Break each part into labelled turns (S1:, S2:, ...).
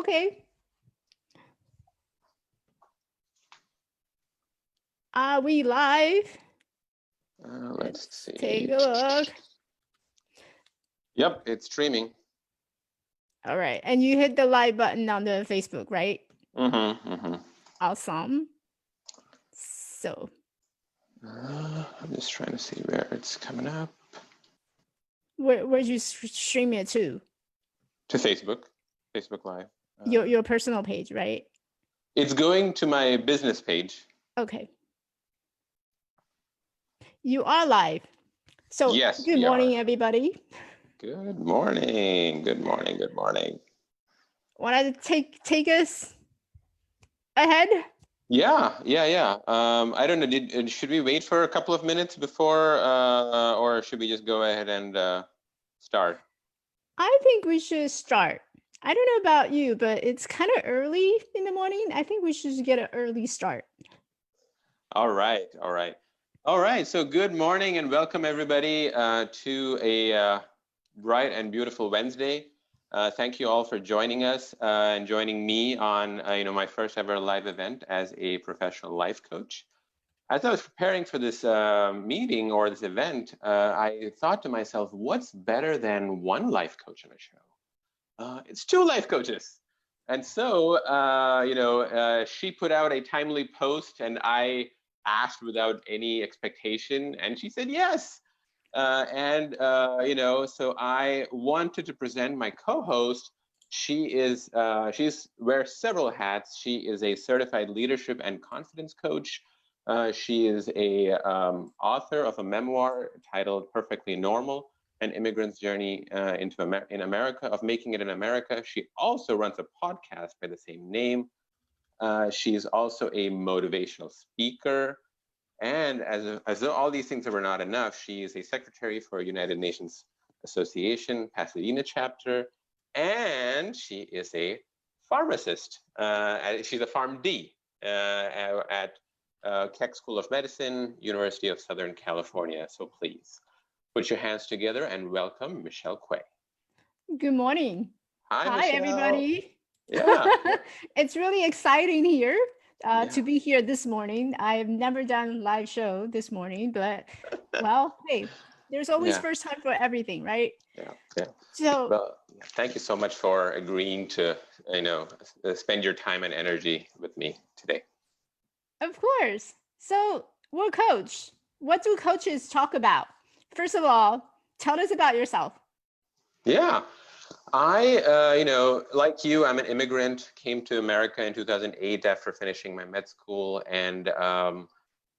S1: Okay. Are we live?
S2: Let's see.
S1: Take a look.
S2: Yep, it's streaming.
S1: All right. And you hit the like button on the Facebook, right?
S2: Mm-hmm.
S1: Awesome. So.
S2: I'm just trying to see where it's coming up.
S1: Where'd you stream it to?
S2: To Facebook Live.
S1: Your personal page, right?
S2: It's going to my business page.
S1: Okay. You are live. So
S2: yes,
S1: good morning, everybody.
S2: Good morning. Good morning. Good morning.
S1: Want to take us ahead?
S2: Yeah. I don't know. Should we wait for a couple of minutes before, or should we just go ahead and start?
S1: I think we should start. I don't know about you, but it's kind of early in the morning. I think we should get an early start.
S2: All right. So good morning and welcome everybody to a bright and beautiful Wednesday. Thank you all for joining us and joining me on my first ever live event as a professional life coach. As I was preparing for this meeting or this event, I thought to myself, what's better than one life coach on a show? It's two life coaches. And so, she put out a timely post and I asked without any expectation and she said yes. So I wanted to present my co-host. She's wears several hats. She is a certified leadership and confidence coach. She is a author of a memoir titled Perfectly Normal, an immigrant's journey in America, of making it in America. She also runs a podcast by the same name. She's also a motivational speaker. And as though all these things were not enough, she is a secretary for United Nations Association, Pasadena chapter, and she is a pharmacist. She's a PharmD at Keck School of Medicine, University of Southern California. So please put your hands together and welcome Michelle Quay.
S1: Good morning.
S2: Hi
S1: everybody.
S2: Yeah.
S1: It's really exciting here to be here this morning. I've never done live show this morning, but well, hey, there's always first time for everything, right?
S2: Yeah.
S1: So
S2: well, thank you so much for agreeing to spend your time and energy with me today.
S1: Of course. So we're coach. What do coaches talk about? First of all, tell us about yourself.
S2: Yeah. I, like you, I'm an immigrant, came to America in 2008 after finishing my med school. And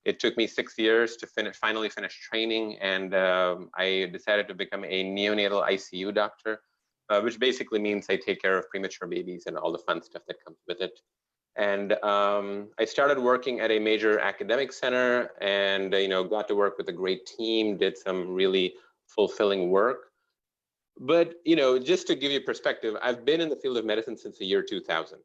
S2: it took me 6 years to finally finish training. And I decided to become a neonatal ICU doctor, which basically means I take care of premature babies and all the fun stuff that comes with it. And I started working at a major academic center and, got to work with a great team, did some really fulfilling work. But, just to give you perspective, I've been in the field of medicine since the year 2000.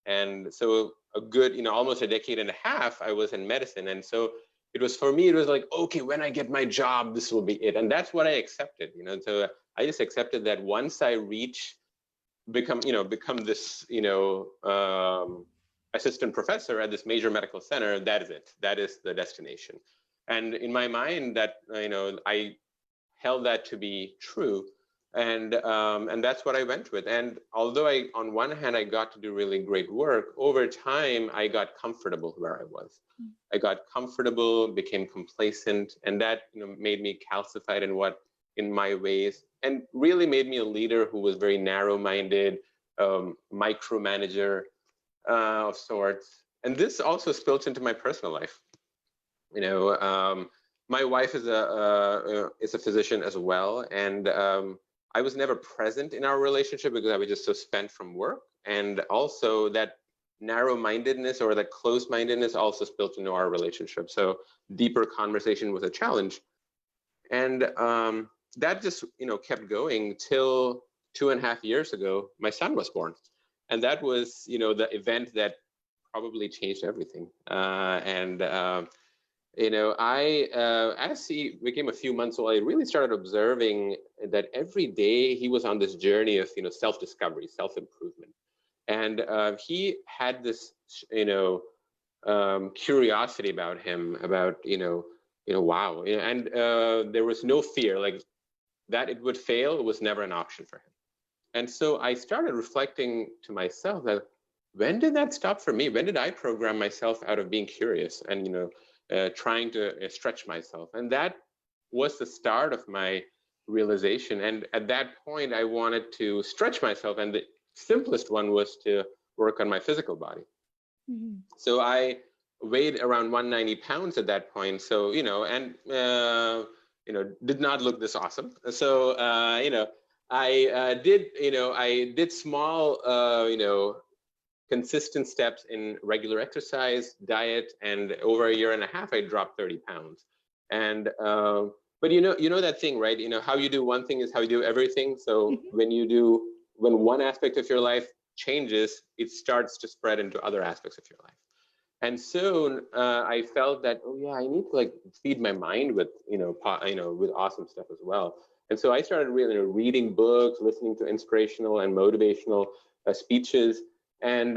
S2: And so a good, almost a decade and a half, I was in medicine. And so it was, for me, it was like, okay, when I get my job, this will be it. And that's what I accepted, So I just accepted that once I become this, assistant professor at this major medical center, that is it. That is the destination. And in my mind, that, I held that to be true. And that's what I went with. And although on one hand, I got to do really great work, over time, I got comfortable where I was. I got comfortable, became complacent, and that made me calcified in my ways, and really made me a leader who was very narrow-minded, micromanager of sorts. And this also spilled into my personal life. My wife is a physician as well, and I was never present in our relationship because I was just so spent from work. And also that narrow-mindedness or that closed-mindedness also spilled into our relationship. So deeper conversation was a challenge. And that just, kept going till 2.5 years ago, my son was born. And that was, the event that probably changed everything. As he became a few months old, I really started observing that every day he was on this journey of, self-discovery, self-improvement. and he had this, curiosity about him, about wow, and there was no fear, like that it would fail was never an option for him. And so I started reflecting to myself that when did that stop for me? When did I program myself out of being curious and trying to stretch myself? And that was the start of my realization. And at that point, I wanted to stretch myself, and the simplest one was to work on my physical body. Mm-hmm. So I weighed around 190 pounds at that point. So and did not look this awesome. So I did small consistent steps in regular exercise, diet, and over a year and a half, I dropped 30 pounds. And but that thing, right? How you do one thing is how you do everything. So when one aspect of your life changes, it starts to spread into other aspects of your life. And soon I felt that, oh yeah, I need to like feed my mind with with awesome stuff as well. And so I started really reading books, listening to inspirational and motivational speeches. And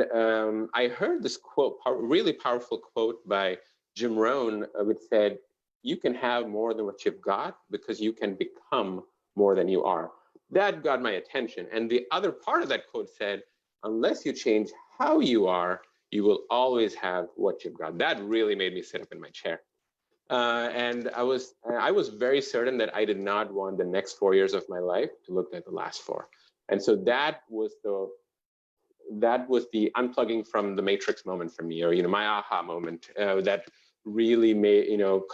S2: I heard this quote, really powerful quote by Jim Rohn, which said, "You can have more than what you've got because you can become more than you are." That got my attention. And the other part of that quote said, "Unless you change how you are, you will always have what you've got." That really made me sit up in my chair. And I was very certain that I did not want the next 4 years of my life to look like the last 4. And so that was the unplugging from the matrix moment for me, or my aha moment that really made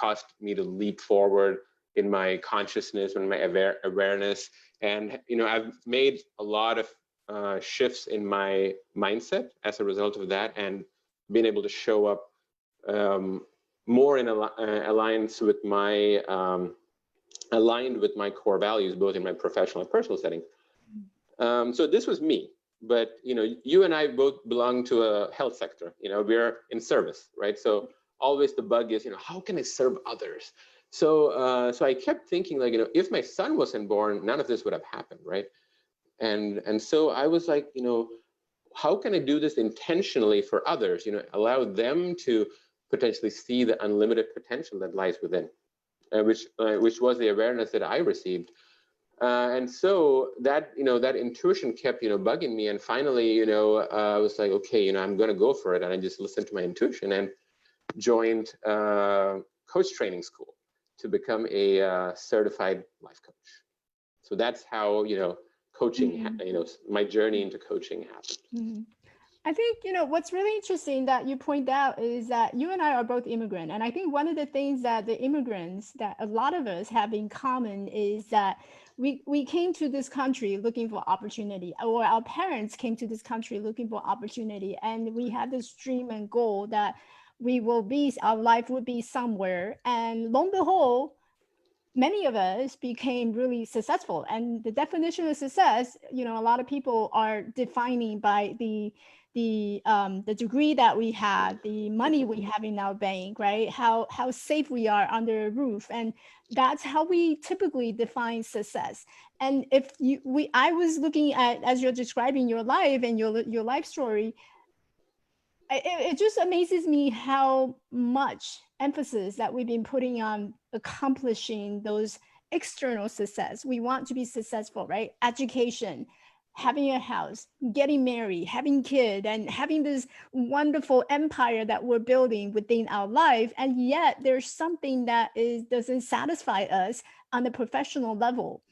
S2: caused me to leap forward in my consciousness and my awareness. And I've made a lot of shifts in my mindset as a result of that, and been able to show up more in alliance with my aligned with my core values, both in my professional and personal setting. So this was me, but you and I both belong to a health sector. We're in service, right? So always the bug is, how can I serve others? So I kept thinking, like, if my son wasn't born, none of this would have happened, right? And so I was like, how can I do this intentionally for others? Allow them to potentially see the unlimited potential that lies within, which was the awareness that I received. And so that that intuition kept bugging me, and finally I was like, okay, I'm going to go for it, and I just listened to my intuition and joined coach training school to become a certified life coach. So that's how coaching, my journey into coaching happened.
S1: Mm-hmm. I think, what's really interesting that you point out is that you and I are both immigrant. And I think one of the things that the immigrants, that a lot of us have in common, is that we came to this country looking for opportunity, or our parents came to this country looking for opportunity. And we had this dream and goal that our life would be somewhere. And lo and behold, many of us became really successful. And the definition of success, a lot of people are defining by the degree that we have, the money we have in our bank, right? How safe we are under a roof, and that's how we typically define success. And I was looking at, as you're describing your life and your life story, it just amazes me how much emphasis that we've been putting on accomplishing those external success. We want to be successful, right? Education, having a house, getting married, having kids, and having this wonderful empire that we're building within our life. And yet there's something that doesn't satisfy us on the professional level.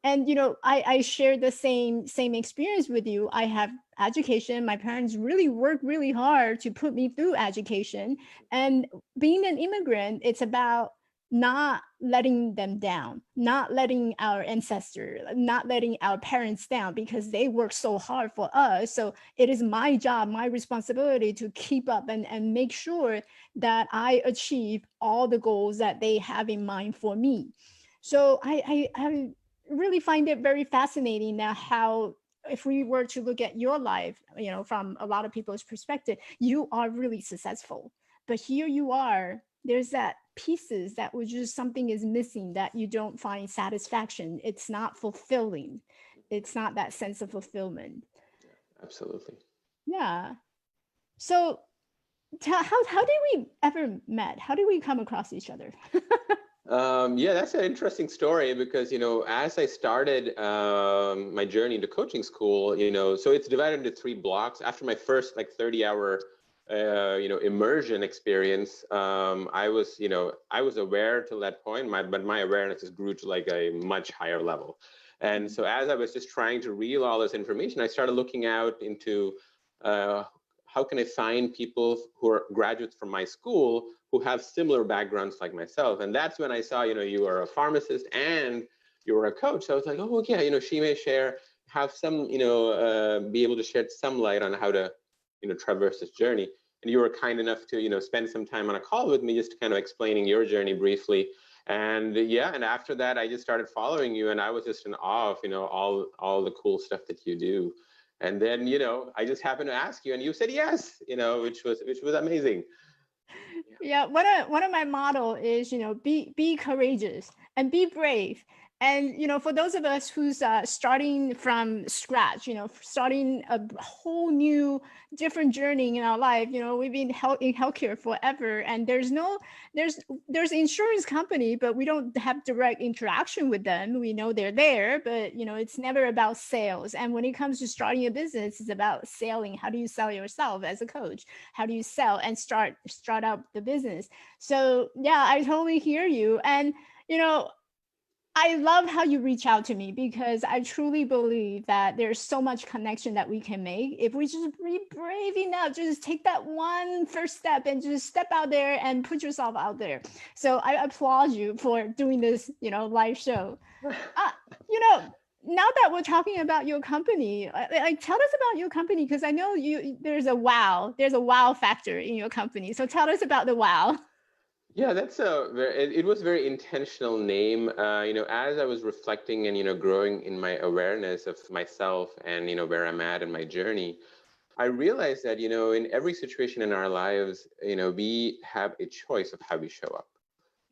S1: And I share the same experience with you. I have education. My parents really worked really hard to put me through education. And being an immigrant, it's about not letting them down, not letting our ancestors, not letting our parents down, because they work so hard for us. So it is my job, my responsibility to keep up and make sure that I achieve all the goals that they have in mind for me. So I really find it very fascinating now how, if we were to look at your life, from a lot of people's perspective, you are really successful. But here you are, there's that pieces that was just something is missing, that you don't find satisfaction. It's not fulfilling. It's not that sense of fulfillment.
S2: Yeah, absolutely.
S1: Yeah. So how did we ever met? How did we come across each other?
S2: Yeah, that's an interesting story because, as I started my journey into coaching school, so it's divided into three blocks. After my first like 30-hour, immersion experience, I was aware till that point, but my awareness just grew to like a much higher level. And so as I was just trying to reel all this information, I started looking out into uh, how can I find people who are graduates from my school who have similar backgrounds like myself. And that's when I saw, you are a pharmacist and you were a coach. So I was like, oh, yeah, she may have some, be able to shed some light on how to, traverse this journey. And you were kind enough to, spend some time on a call with me, just kind of explaining your journey briefly. And yeah, and after that, I just started following you, and I was just in awe of, all the cool stuff that you do. And then, I just happened to ask you, and you said yes, which was amazing.
S1: Yeah, one of my model is, be courageous and be brave. And for those of us who's starting from scratch, starting a whole new different journey in our life. We've been in healthcare forever, and there's insurance company, but we don't have direct interaction with them. We know they're there, but it's never about sales. And when it comes to starting a business, it's about selling. How do you sell yourself as a coach? How do you sell and start up the business? So yeah, I totally hear you. And you know I love how you reach out to me, because I truly believe that there's so much connection that we can make if we just be brave enough, just take that one first step and just step out there and put yourself out there. So I applaud you for doing this, live show. Uh, you know, Now that we're talking about your company, like, tell us about your company, because I know there's a wow factor in your company. So tell us about the wow.
S2: Yeah, it was a very intentional name. As I was reflecting and, growing in my awareness of myself and, where I'm at in my journey, I realized that, in every situation in our lives, we have a choice of how we show up,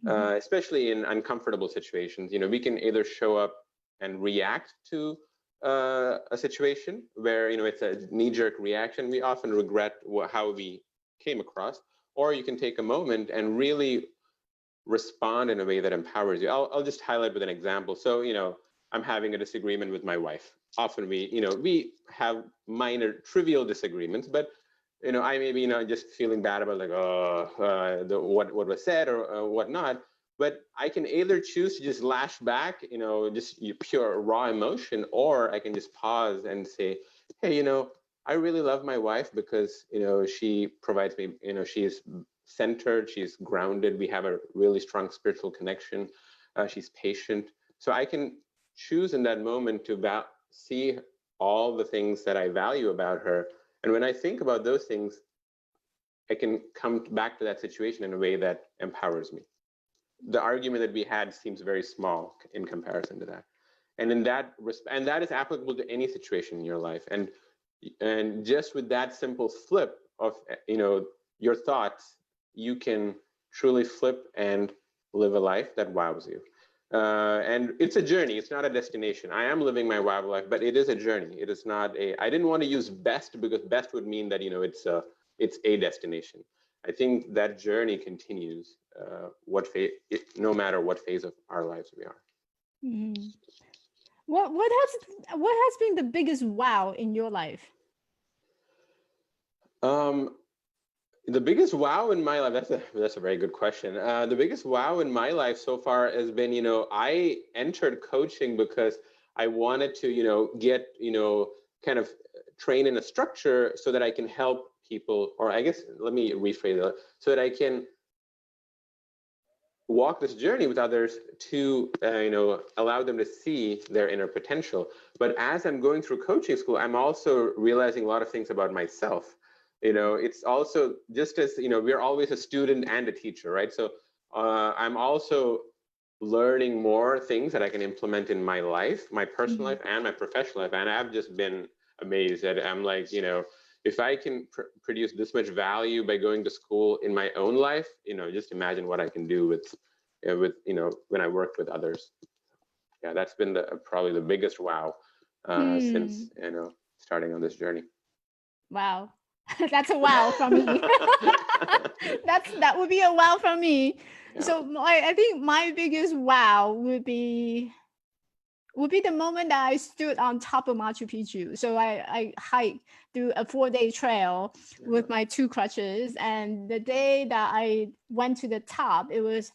S1: Mhm.
S2: especially in uncomfortable situations. We can either show up and react to a situation where, it's a knee-jerk reaction. We often regret how we came across, or you can take a moment and really respond in a way that empowers you. I'll just highlight with an example. So, I'm having a disagreement with my wife. Often we have minor trivial disagreements, but, I may be, just feeling bad about like, what was said or whatnot. But I can either choose to just lash back, just pure raw emotion, or I can just pause and say, hey, I really love my wife because, she provides me, she's centered, she's grounded, we have a really strong spiritual connection, she's patient. So I can choose in that moment to see all the things that I value about her. And when I think about those things, I can come back to that situation in a way that empowers me. The argument that we had seems very small in comparison to that. And and that is applicable to any situation in your life. And just with that simple flip of, your thoughts, you can truly flip and live a life that wows you. And it's a journey, it's not a destination. I am living my wow life, but it is a journey. It is not I didn't want to use best, because best would mean that, it's a destination. I think that journey continues, no matter what phase of our lives we are.
S1: Mhm. What has been the biggest wow in your life?
S2: Um, The biggest wow in my life, that's a very good question. The biggest wow in my life so far has been, I entered coaching because I wanted to, get, kind of train in a structure so that I can help people, or I guess, let me rephrase that, so that I can walk this journey with others to, allow them to see their inner potential. But as I'm going through coaching school, I'm also realizing a lot of things about myself. It's also, just as, we're always a student and a teacher, right? So I'm also learning more things that I can implement in my life, my personal
S1: Mhm.
S2: life and my professional life. And I've just been amazed that I'm like, if I can produce this much value by going to school in my own life, just imagine what I can do with when I work with others. Yeah, that's been probably the biggest wow
S1: Hmm.
S2: since starting on this journey.
S1: Wow. That's a wow from me. That would be a wow from me.
S2: Yeah,
S1: So I think my biggest wow would be the moment that I stood on top of Machu Picchu. So I hiked through a 4-day trail
S2: yeah,
S1: with my two crutches. And the day that I went to the top, it was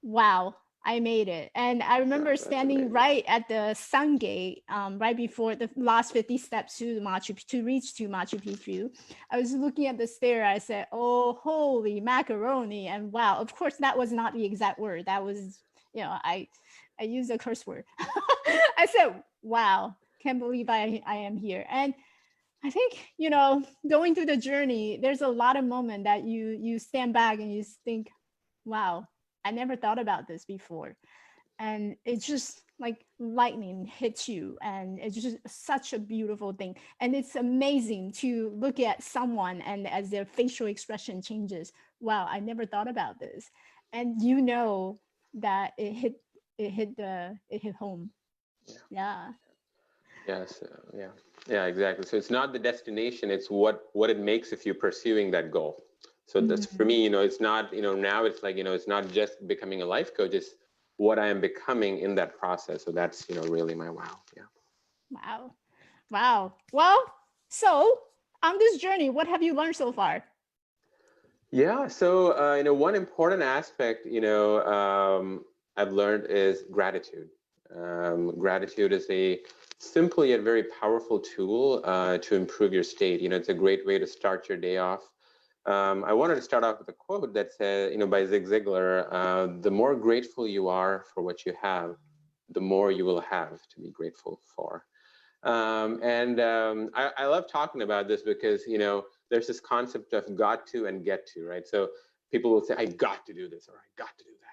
S1: wow, I made it. And I remember
S2: that's
S1: standing
S2: amazing.
S1: right at the sun gate, right before the last 50 steps to reach to Machu Picchu. I was looking at the stair. I said, "Oh, holy macaroni!" And wow, of course, that was not the exact word. That was, I used a curse word. I said, "Wow, can't believe I am here." And I think, going through the journey, there's a lot of moment that you stand back and you think, wow, I never thought about this before. And it's just like lightning hits you, and it's just such a beautiful thing. And it's amazing to look at someone and as their facial expression changes. Wow, I never thought about this. And that it hit home.
S2: Yeah.
S1: Yeah.
S2: Yes. Yeah. Yeah. Exactly. So it's not the destination; it's what it makes if you're pursuing that goal. So that's for
S1: Mhm.
S2: me. It's not. Now it's like it's not just becoming a life coach. It's what I am becoming in that process. So that's really my wow. Yeah.
S1: Wow. Wow. Well, so on this journey, what have you learned so far?
S2: Yeah. So one important aspect I've learned is gratitude. Gratitude is a simple yet very powerful tool to improve your state. It's a great way to start your day off. I wanted to start off with a quote that says, by Zig Ziglar, the more grateful you are for what you have, the more you will have to be grateful for. And I love talking about this because there's this concept of got to and get to, right? So people will say, I got to do this or I got to do that.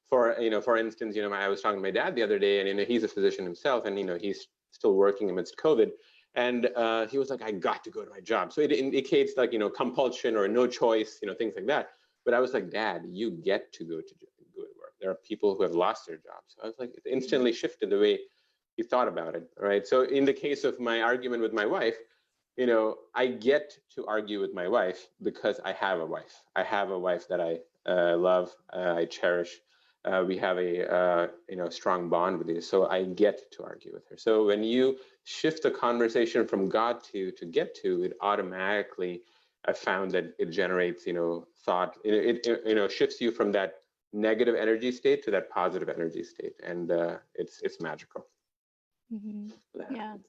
S2: For instance, I was talking to my dad the other day, and he's a physician himself, and he's still working amidst COVID. And he was like, I got to go to my job. So it indicates like compulsion or no choice, things like that. But I was like, Dad, you get to go to work. There are people who have lost their jobs. So I was like, it instantly shifted the way he thought about it, right? So in the case of my argument with my wife, I get to argue with my wife because I have a wife. I have a wife that I love, I cherish. We have a strong bond with you, so I get to argue with her. So when you shift the conversation from God to get to, it automatically, I found that it generates thought. It shifts you from that negative energy state to that positive energy state, and it's magical.
S1: Hmm.
S2: That
S1: Yeah.
S2: happens.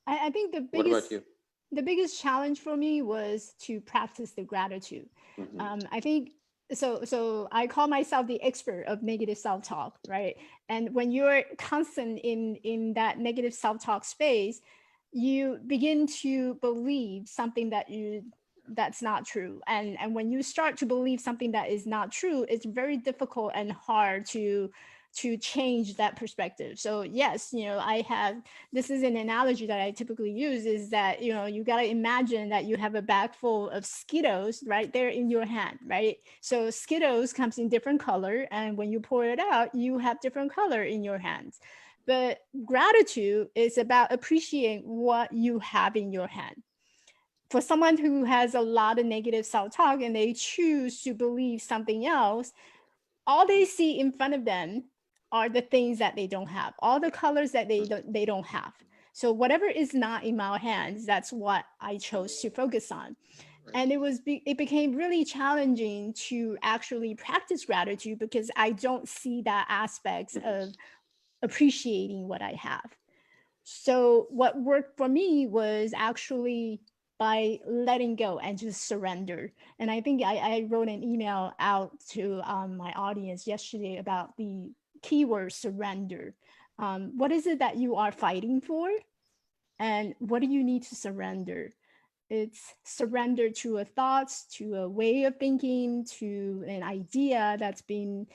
S1: I think the
S2: What about
S1: biggest
S2: you?
S1: the biggest challenge for me was to practice the gratitude.
S2: Mm-hmm.
S1: I think so I call myself the expert of negative self-talk, right? And when you're constant in that negative self-talk space, you begin to believe something that's not true. And when you start to believe something that is not true, it's very difficult and hard to change that perspective. So yes, I have this is an analogy that I typically use, is that you got to imagine that you have a bag full of Skittles right there in your hand, right? So Skittles comes in different color, and when you pour it out, you have different color in your hands. But gratitude is about appreciating what you have in your hand. For someone who has a lot of negative self-talk and they choose to believe something else, all they see in front of them are the things that they don't have, all the colors that they don't have. So whatever is not in my hands, that's what I chose to focus on.
S2: Right.
S1: And it became really challenging to actually practice gratitude because I don't see that aspects
S2: Mm-hmm.
S1: of appreciating what I have. So what worked for me was actually by letting go and just surrender. And I think I wrote an email out to my audience yesterday about the keyword surrender. What is it that you are fighting for? And what do you need to surrender? It's surrender to a thoughts, to a way of thinking, to an idea that's been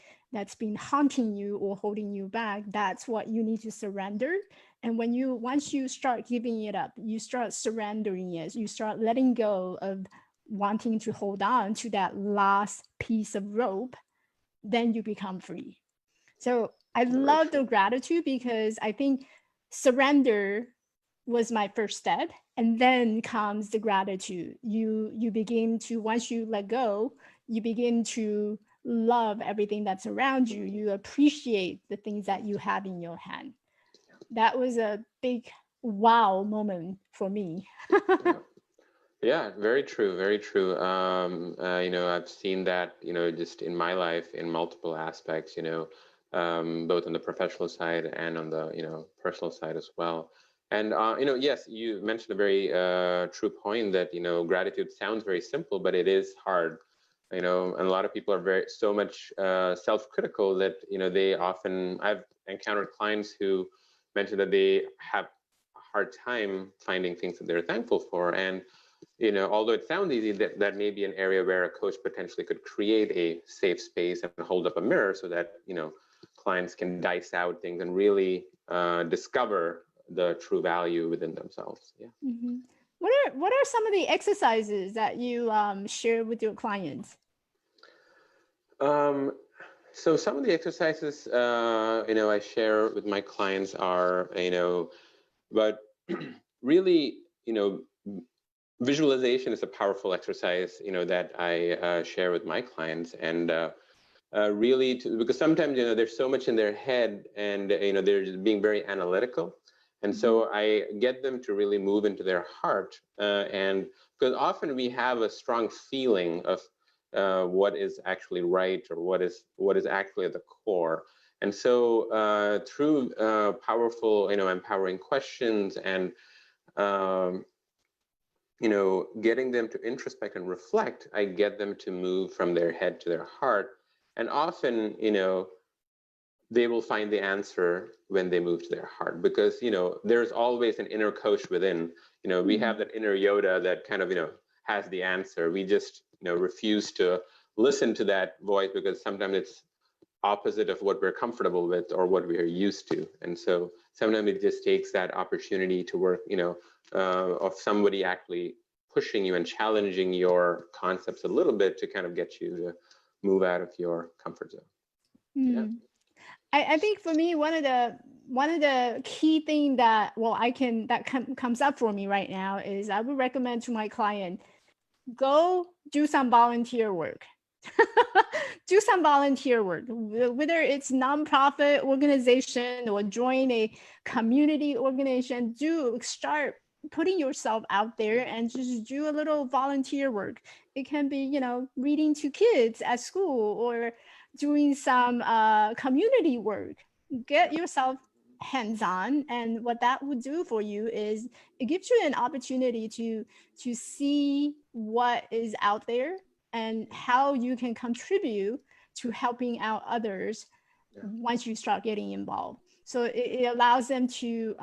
S1: haunting you or holding you back. That's what you need to surrender. And once you start giving it up, you start surrendering it, you start letting go of wanting to hold on to that last piece of rope, then you become free. So I
S2: Very
S1: love
S2: true.
S1: the gratitude because I think surrender was my first step. and then comes the gratitude. You begin to, once you let go, you begin to love everything that's around you. You appreciate the things that you have in your hand. That was a big wow moment for me.
S2: Yeah. Yeah, very true, very true. I've seen that, just in my life in multiple aspects, both on the professional side and on the, personal side as well. And, yes, you mentioned a very true point that, gratitude sounds very simple, but it is hard, and a lot of people are so much self-critical that, I've encountered clients who mentioned that they have a hard time finding things that they're thankful for. And although it sounds easy, that may be an area where a coach potentially could create a safe space and hold up a mirror so that, clients can dice out things and really discover the true value within themselves. Yeah.
S1: Mm-hmm. What are some of the exercises that you share with your clients?
S2: Um, so some of the exercises, I share with my clients are, but really, visualization is a powerful exercise, that I share with my clients, and really, because sometimes there's so much in their head, and they're just being very analytical, and
S1: Mm-hmm.
S2: so I get them to really move into their heart, and because often we have a strong feeling of what is actually right, or what is actually at the core. And so through powerful, empowering questions, and um, getting them to introspect and reflect, I get them to move from their head to their heart. And often, they will find the answer when they move to their heart, because, there's always an inner coach within. We
S1: Mm-hmm.
S2: have that inner Yoda that kind of, has the answer. We just, refuse to listen to that voice because sometimes it's opposite of what we're comfortable with or what we are used to. And so sometimes it just takes that opportunity to work, of somebody actually pushing you and challenging your concepts a little bit to kind of get you to move out of your comfort zone. Yeah.
S1: Mm. I think for me, one of the key thing that, well, comes up for me right now is I would recommend to my client, go do some volunteer work. Do some volunteer work, whether it's nonprofit organization or join a community organization. Do start putting yourself out there and just do a little volunteer work. It can be, reading to kids at school, or doing some community work. Get yourself hands on, and what that would do for you is it gives you an opportunity to see what is out there and how you can contribute to helping out others
S2: Yeah.
S1: once you start getting involved. So it allows them to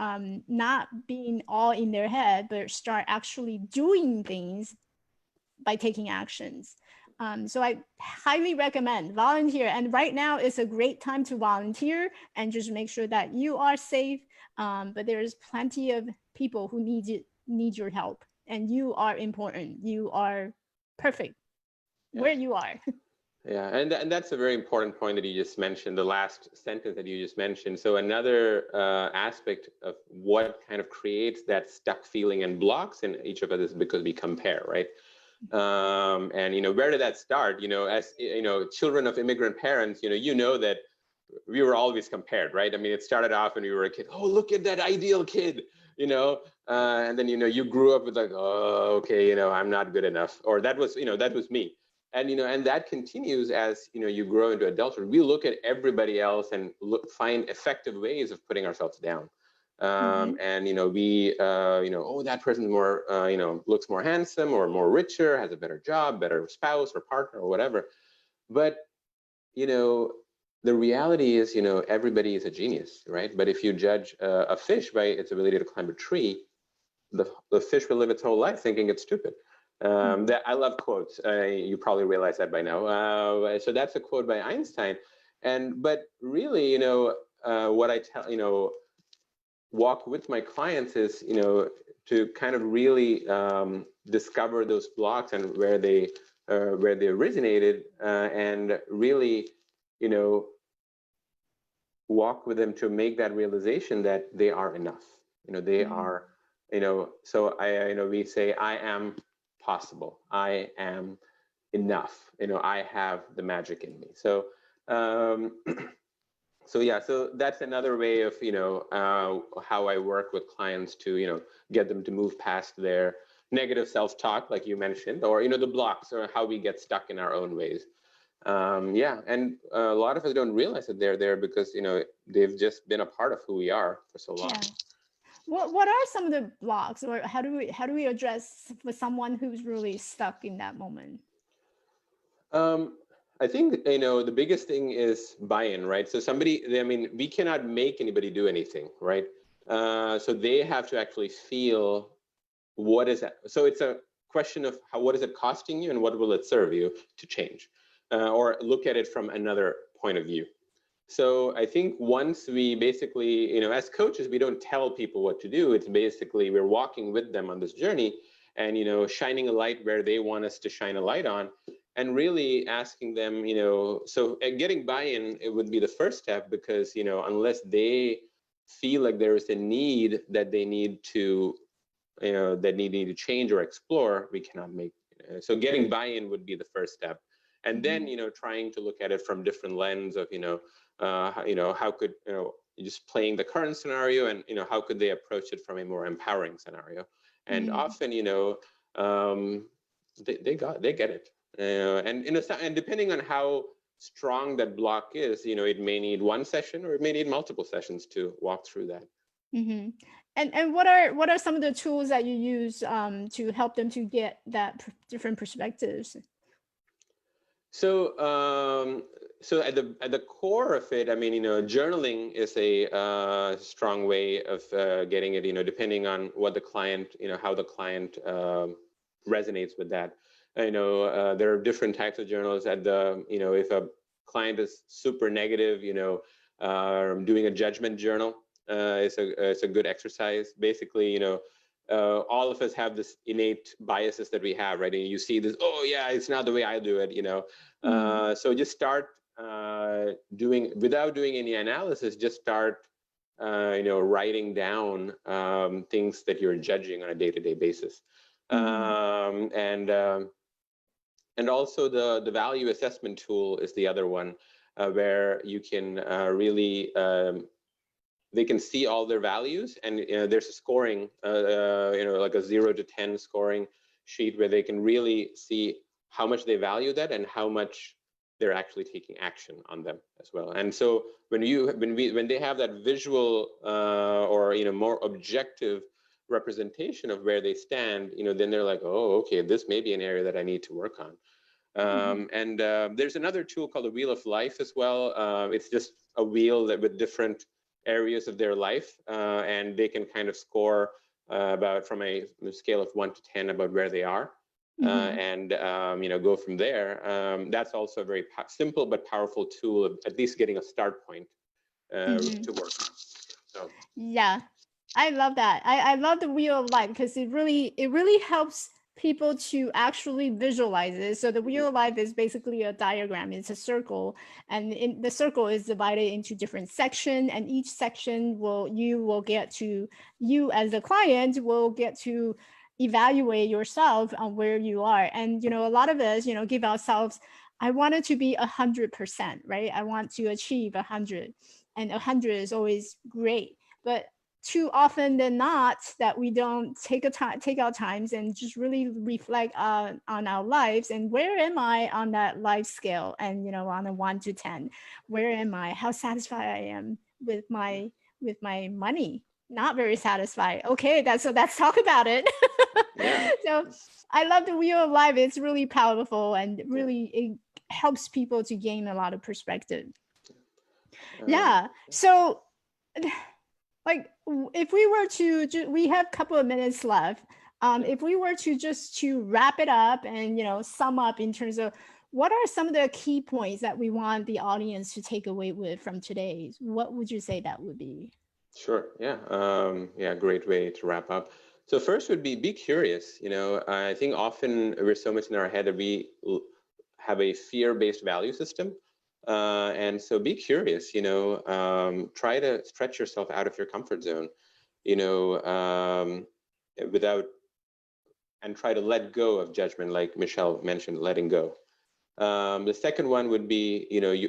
S1: not being all in their head, but start actually doing things by taking actions. So I highly recommend volunteer. And right now is a great time to volunteer and just make sure that you are safe. But there's plenty of people who need your help, and you are important. You are perfect
S2: Yeah.
S1: where you are.
S2: Yeah, and that's a very important point that you just mentioned, the last sentence that you just mentioned. So another aspect of what kind of creates that stuck feeling and blocks in each of us is because we compare, right? And where did that start? As children of immigrant parents, that we were always compared, right? I mean, it started off when we were a kid. Oh, look at that ideal kid, and then you grew up with like, oh, okay, I'm not good enough, or that was me. And and that continues as you grow into adulthood. We look at everybody else and find effective ways of putting ourselves down.
S1: Mm-hmm.
S2: And we oh, that person's more looks more handsome or more richer, has a better job, better spouse or partner or whatever. But the reality is everybody is a genius, right? But if you judge a fish by its ability to climb a tree, the fish will live its whole life thinking it's stupid. That I love quotes. You probably realize that by now. So that's a quote by Einstein. But really, what I tell walk with my clients is to kind of really discover those blocks and where they originated, and really walk with them to make that realization that they are enough. They
S1: Mm-hmm.
S2: are So we say, I am possible, I am enough, I have the magic in me. So um, so yeah, so that's another way of how I work with clients to get them to move past their negative self-talk, like you mentioned, or the blocks, or how we get stuck in our own ways. Yeah, and a lot of us don't realize that they're there because they've just been a part of who we are for so long.
S1: Yeah. What are some of the blocks, or how do we address for someone who's really stuck in that moment?
S2: Um, I think the biggest thing is buy-in, right? So I mean, we cannot make anybody do anything, right? So they have to actually feel what is that. So it's a question of what is it costing you, and what will it serve you to change, or look at it from another point of view. So I think once we basically, as coaches, we don't tell people what to do. It's basically we're walking with them on this journey, and shining a light where they want us to shine a light on, and really asking them, so getting buy-in, it would be the first step, because unless they feel like there is a need that they need to that need to change or explore, we cannot make. So getting buy-in would be the first step, and then trying to look at it from different lens of how could just playing the current scenario, and how could they approach it from a more empowering scenario. And
S1: Mm-hmm.
S2: often they get it, and depending on how strong that block is, it may need one session, or it may need multiple sessions to walk through that.
S1: Mm-hmm. And what are some of the tools that you use to help them to get that different perspectives?
S2: So, so at the core of it, I mean, journaling is a strong way of getting it. Depending on what the client, how the client resonates with that. There are different types of journals. If a client is super negative, doing a judgment journal is a good exercise. Basically, all of us have this innate biases that we have, right? And you see this, oh yeah, it's not the way I do it,
S1: Mm-hmm.
S2: So just start doing, without doing any analysis, just start writing down things that you're judging on a day-to-day basis.
S1: Mm-hmm.
S2: And also the value assessment tool is the other one, where you can really they can see all their values, and there's a scoring, like a 0 to 10 scoring sheet, where they can really see how much they value that, and how much they're actually taking action on them as well. And so when they have that visual or more objective representation of where they stand, then they're like, oh, okay, this may be an area that I need to work on. And there's another tool called the Wheel of Life as well. It's just a wheel that with different areas of their life, and they can kind of score about from a scale of 1 to 10 about where they are,
S1: Mm-hmm.
S2: and go from there. That's also a very simple but powerful tool of at least getting a start point
S1: Mm-hmm.
S2: to work on. So
S1: Yeah, I love that. I love the wheel of life because it really helps people to actually visualize it. So the wheel of life is basically a diagram. It's a circle, and the circle is divided into different sections, and each section you as a client will get to evaluate yourself on where you are. And a lot of us, give ourselves, I want it to be 100%, right? I want to achieve 100, and 100 is always great, but too often than not that we don't take our times and just really reflect on our lives, and where am I on that life scale, and on a 1 to 10, where am I, how satisfied I am with my money. Not very satisfied. Okay, let's talk about it.
S2: yeah,
S1: So I love the wheel of life. It's really powerful, and
S2: yeah.
S1: really it helps people to gain a lot of perspective.
S2: Um,
S1: Yeah. So like if we were to we have a couple of minutes left,
S2: yeah.
S1: if we were to just to wrap it up and sum up in terms of what are some of the key points that we want the audience to take away with from today, what would you say that would be?
S2: Sure. Yeah. Yeah. Great way to wrap up. So first would be curious. I think often we're so much in our head that we have a fear-based value system, and so be curious. Try to stretch yourself out of your comfort zone. You know, um, without, and try to let go of judgment, like Michelle mentioned, letting go. The second one would be,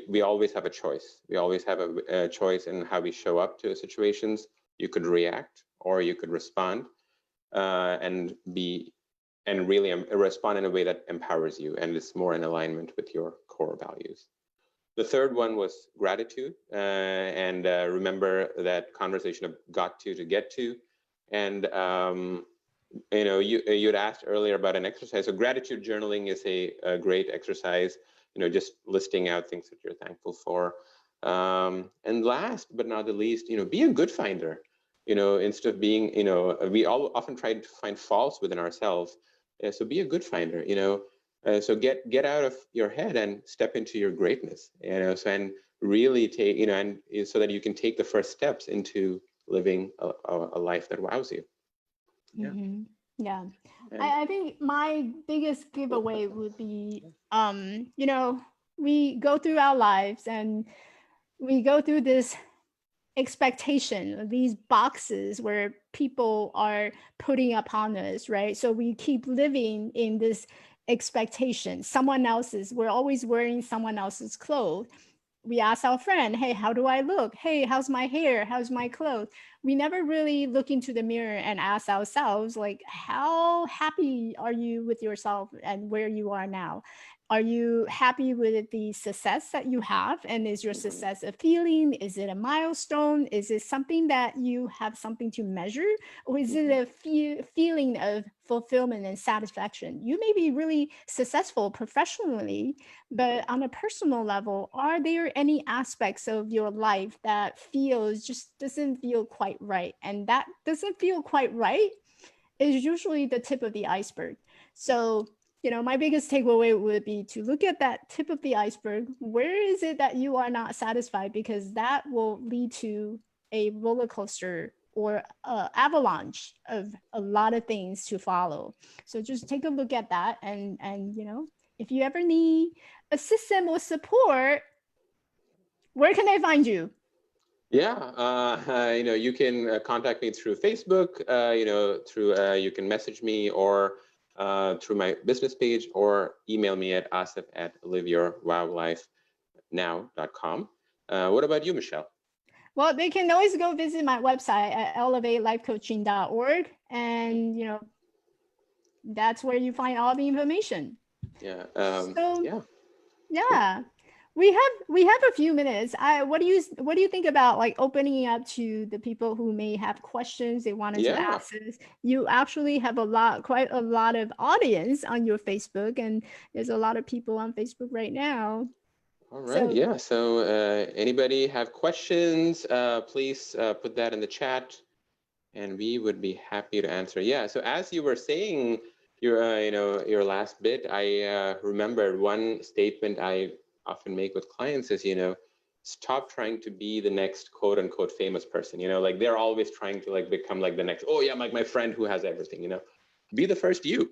S2: we always have a choice. We always have a choice in how we show up to situations. You could react or you could respond, and really respond in a way that empowers you and is more in alignment with your core values. The third one was gratitude, and remember that conversation of got to get to. And you'd asked earlier about an exercise. So gratitude journaling is a great exercise. Just listing out things that you're thankful for. And last but not the least, be a good finder. Instead of being, we all often try to find faults within ourselves. So be a good finder. So get out of your head and step into your greatness. And really take, and so that you can take the first steps into living a life that wows you.
S1: Yeah. Mm-hmm. Yeah. I think my biggest giveaway would be, we go through our lives and we go through this expectation, these boxes where people are putting upon us, right? So we keep living in this expectation. We're always wearing someone else's clothes. We ask our friend, hey, how do I look? Hey, how's my hair? How's my clothes? We never really look into the mirror and ask ourselves, like, how happy are you with yourself and where you are now? Are you happy with the success that you have? And is your success a feeling? Is it a milestone? Is it something that you have something to measure? Or is it a feeling of fulfillment and satisfaction? You may be really successful professionally, but on a personal level, are there any aspects of your life that doesn't feel quite right? And that doesn't feel quite right is usually the tip of the iceberg. So, my biggest takeaway would be to look at that tip of the iceberg. Where is it that you are not satisfied? Because that will lead to a roller coaster or avalanche of a lot of things to follow. So just take a look at that, and if you ever need a system or support, where can I find you?
S2: Yeah, you can contact me through Facebook. You can message me or through my business page, or email me at asif@liveyourwowlifenow.com. What about you, Michelle?
S1: Well, they can always go visit my website at elevatelifecoaching.org, and that's where you find all the information.
S2: Yeah.
S1: So
S2: Yeah.
S1: yeah, we have a few minutes. What do you think about like opening up to the people who may have questions they wanted to
S2: Yeah.
S1: ask us? You actually have quite a lot of audience on your Facebook, and there's a lot of people on Facebook right now.
S2: All right.
S1: So
S2: Yeah. So anybody have questions, please put that in the chat, and we would be happy to answer. Yeah. So as you were saying your last bit, I remembered one statement I often make with clients is, stop trying to be the next quote unquote famous person. Like they're always trying to like become like the next, oh yeah, like my friend who has everything. Be the first you.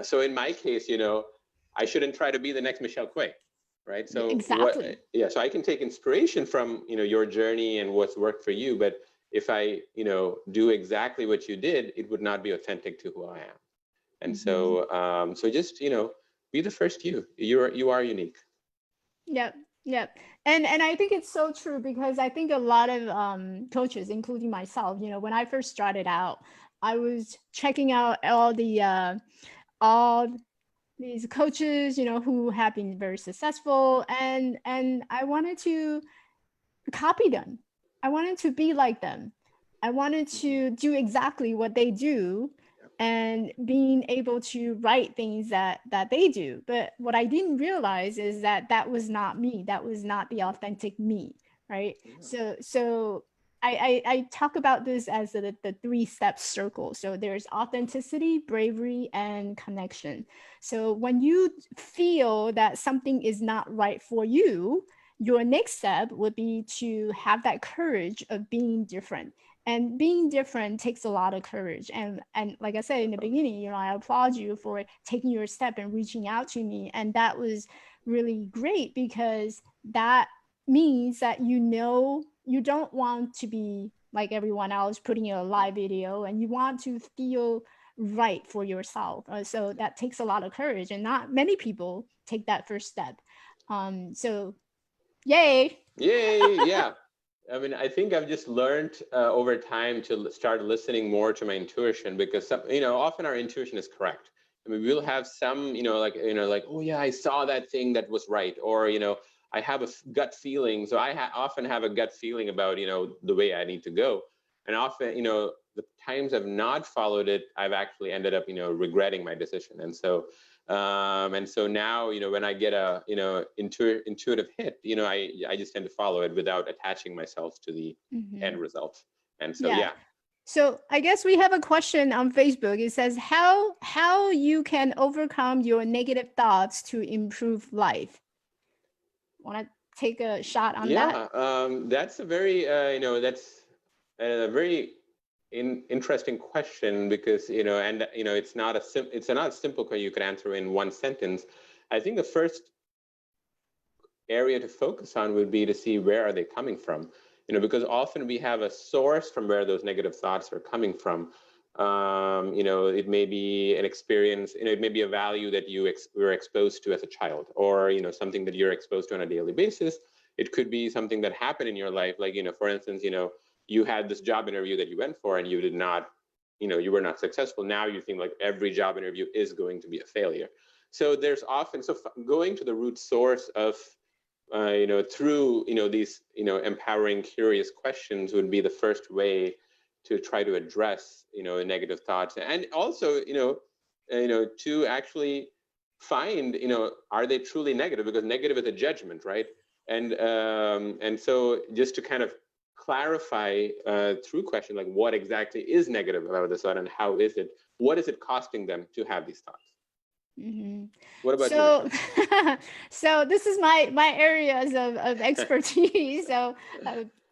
S2: So in my case, I shouldn't try to be the next Michelle Quay. Right. So
S1: exactly.
S2: so I can take inspiration from, your journey and what's worked for you. But if I, do exactly what you did, it would not be authentic to who I am. And so, so just, be the first you. You are unique.
S1: Yep. Yep. And I think it's so true, because I think a lot of coaches, including myself, when I first started out, I was checking out all these coaches, who have been very successful, and I wanted to copy them. I wanted to be like them. I wanted to do exactly what they do, and being able to write things that they do. But what I didn't realize is that was not me. That was not the authentic me, right? So I talk about this as the 3-step circle. So there's authenticity, bravery, and connection. So when you feel that something is not right for you, your next step would be to have that courage of being different. And being different takes a lot of courage. And like I said in the beginning, I applaud you for taking your step and reaching out to me. And that was really great, because that means that you don't want to be like everyone else, putting a live video, and you want to feel right for yourself. So that takes a lot of courage, and not many people take that first step. So yay.
S2: Yay! Yeah. I mean, I think I've just learned over time to start listening more to my intuition, because often our intuition is correct. I mean, we'll have some, like, oh yeah, I saw that thing that was right, or I have a gut feeling. So I often have a gut feeling about the way I need to go, and often the times I've not followed it, I've actually ended up regretting my decision. And so now, when I get a, intuitive hit, I just tend to follow it without attaching myself to the
S1: Mhm.
S2: end result. And so,
S1: Yeah.
S2: yeah.
S1: So I guess we have a question on Facebook. It says how you can overcome your negative thoughts to improve life. Want to take a shot on that?
S2: Yeah. That's a very, that's a very interesting question, because, it's not a simple question you could answer in one sentence. I think the first area to focus on would be to see where are they coming from, because often we have a source from where those negative thoughts are coming from. It may be an experience, it may be a value that you were exposed to as a child, or something that you're exposed to on a daily basis. It could be something that happened in your life, like for instance, you had this job interview that you went for and you did not, you were not successful. Now you think like every job interview is going to be a failure. So there's often, going to the root source of through these empowering, curious questions would be the first way to try to address negative thoughts, and also to actually find are they truly negative, because negative is a judgment, right? And so just to kind of clarify through question, like what exactly is negative about this thought, and what is it costing them to have these thoughts?
S1: Mm-hmm.
S2: What about you,
S1: So,
S2: Michelle?
S1: so this is my areas of expertise. Uh,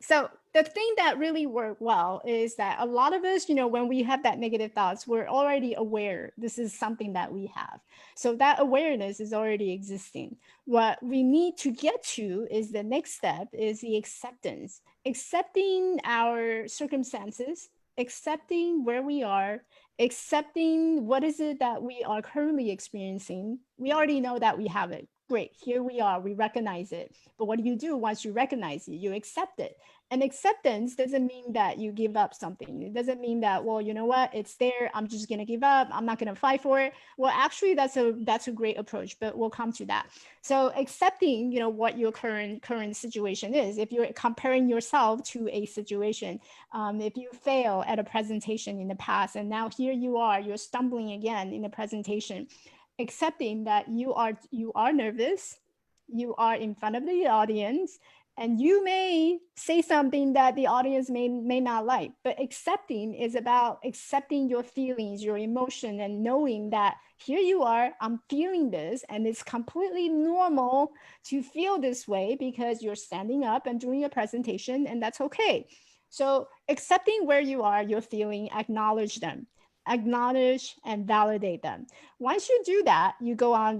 S1: so the thing that really work well is that a lot of us, when we have that negative thoughts, we're already aware this is something that we have. So that awareness is already existing. What we need to get to is the next step is the acceptance, accepting our circumstances, accepting where we are, accepting what is it that we are currently experiencing. We already know that we have it. Great, here we are, we recognize it. But what do you do once you recognize it? You accept it. And acceptance doesn't mean that you give up something. It doesn't mean that, well, you know what, it's there, I'm just gonna give up, I'm not gonna fight for it. Well, actually, that's a great approach, but we'll come to that. So accepting, what your current situation is. If you're comparing yourself to a situation, if you fail at a presentation in the past and now here you're stumbling again in the presentation, accepting that you are nervous, you are in front of the audience, and you may say something that the audience may not like. But accepting is about accepting your feelings, your emotion, and knowing that here you are, I'm feeling this, and it's completely normal to feel this way because you're standing up and doing a presentation, and that's okay. So accepting where you are, you're feeling, acknowledge them, acknowledge and validate them. Once you do that, you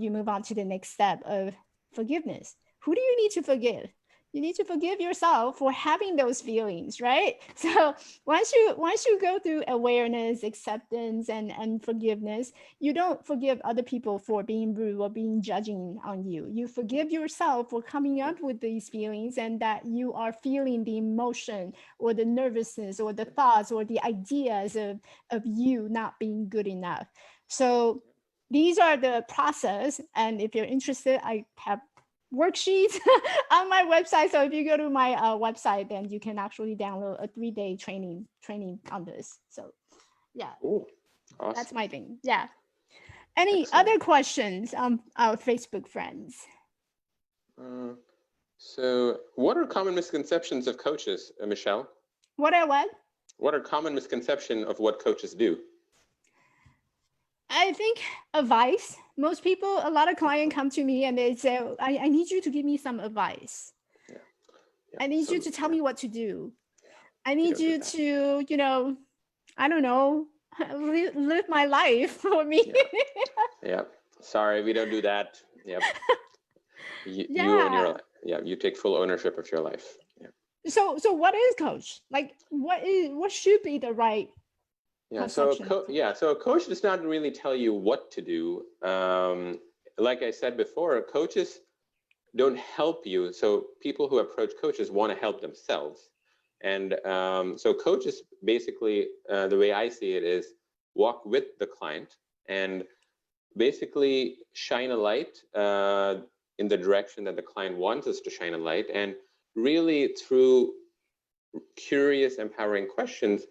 S1: move on to the next step of forgiveness. Who do you need to forgive? You need to forgive yourself for having those feelings, right? So once you go through awareness, acceptance, and forgiveness, you don't forgive other people for being rude or being judging on you. You forgive yourself for coming up with these feelings, and that you are feeling the emotion or the nervousness or the thoughts or the ideas of you not being good enough. So these are the process. And if you're interested, I have worksheets on my website. So if you go to my website, then you can actually download a 3-day training on this. So yeah,
S2: Oh,
S1: that's
S2: awesome.
S1: my thing. Yeah. Any
S2: Excellent.
S1: other questions, our Facebook friends?
S2: Uh, so, what are common misconceptions of coaches, Michelle?
S1: What are what?
S2: What are common misconceptions of what coaches do?
S1: I think advice. Most people, a lot of clients come to me and they say, I need you to give me some advice.
S2: Yeah, yeah.
S1: I need you
S2: So,
S1: to tell
S2: yeah,
S1: me what to do. I
S2: we
S1: need
S2: don't do
S1: you
S2: that.
S1: to, I don't know, live my life for me.
S2: Yeah, yeah. Sorry, we don't do that. Yep. You own your
S1: Yeah.
S2: life. Yeah, you take full ownership of your life. Yeah.
S1: So what is coach? Like what should be the right
S2: Yeah,
S1: conception of coach?
S2: so a coach does not really tell you what to do. Like I said before, coaches don't help you. So people who approach coaches want to help themselves. And so coaches basically, the way I see it is walk with the client and basically shine a light in the direction that the client wants us to shine a light. And really through curious, empowering questions,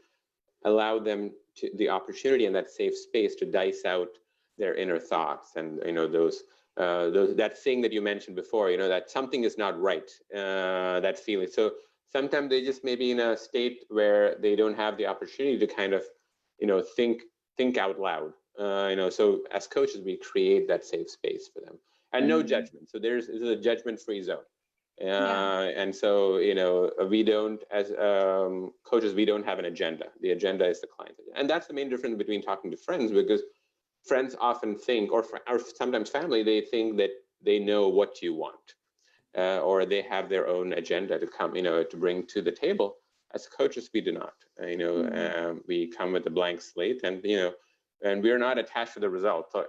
S2: allow them to the opportunity in that safe space to dice out their inner thoughts and those that thing that you mentioned before, that something is not right, that feeling. So sometimes they just may be in a state where they don't have the opportunity to kind of think out loud. So as coaches we create that safe space for them and no judgment. So this is a judgment-free zone.
S1: Yeah.
S2: And so, we don't, as coaches, we don't have an agenda. The agenda is the client. And that's the main difference between talking to friends, because friends often think, or sometimes family, they think that they know what you want, or they have their own agenda to come, to bring to the table. As coaches, we do not. We come with a blank slate, and and we're not attached to the result. So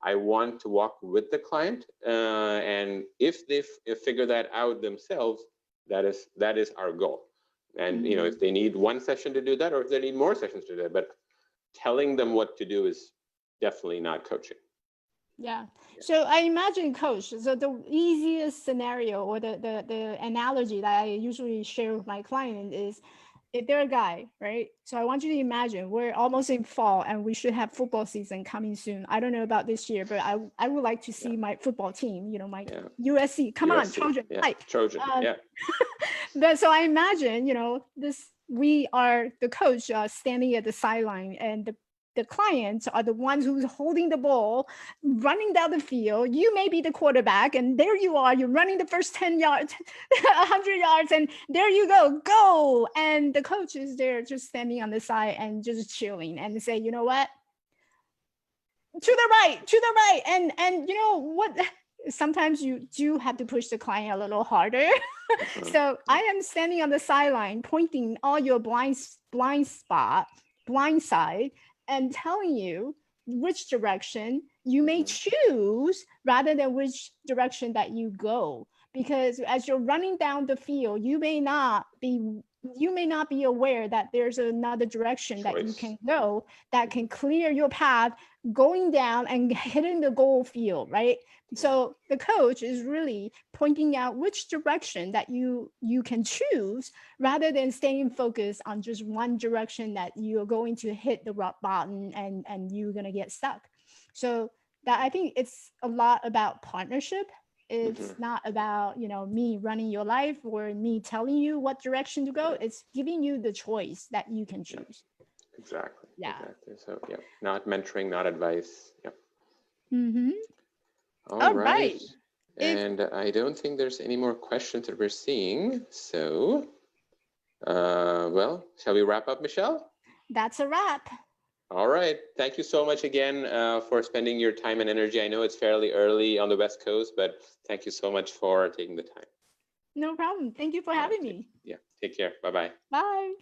S2: I want to walk with the client, and if they figure that out themselves, that is our goal. And if they need one session to do that, or if they need more sessions to do that, but telling them what to do is definitely not coaching.
S1: Yeah. So I imagine coach. So the easiest scenario or the analogy that I usually share with my client is if they're a guy, right? So I want you to imagine we're almost in fall and we should have football season coming soon. I don't know about this year, but I would like to see my football team, my USC. Come on,
S2: USC,
S1: Trojan.
S2: yeah,
S1: Right.
S2: Trojan, yeah.
S1: But so I imagine, this we are the coach standing at the sideline, and the clients are the ones who's holding the ball, running down the field. You may be the quarterback, and there you are. You're running the first 10 yards, 100 yards, and there you go. And the coach is there just standing on the side and just chilling and say, you know what? To the right. And you know what? Sometimes you do have to push the client a little harder. So I am standing on the sideline, pointing all your blind side, and telling you which direction you may choose rather than which direction that you go. Because as you're running down the field, you may not be aware that there's another direction that you can go that can clear your path going down and hitting the goal field, right? So the coach is really pointing out which direction that you can choose rather than staying focused on just one direction that you're going to hit the rock bottom and you're going to get stuck. So that I think it's a lot about partnership. It's not about me running your life or me telling you what direction to go. It's giving you the choice that you can choose.
S2: Exactly.
S1: Yeah.
S2: Exactly. So not mentoring, not advice. Yeah.
S1: All right.
S2: And I don't think there's any more questions that we're seeing. So, well, shall we wrap up, Michelle?
S1: That's a wrap.
S2: All right. Thank you so much again for spending your time and energy. I know it's fairly early on the West Coast, but thank you so much for taking the time.
S1: No problem. Thank you for having me.
S2: Yeah. Take care. Bye-bye.
S1: Bye.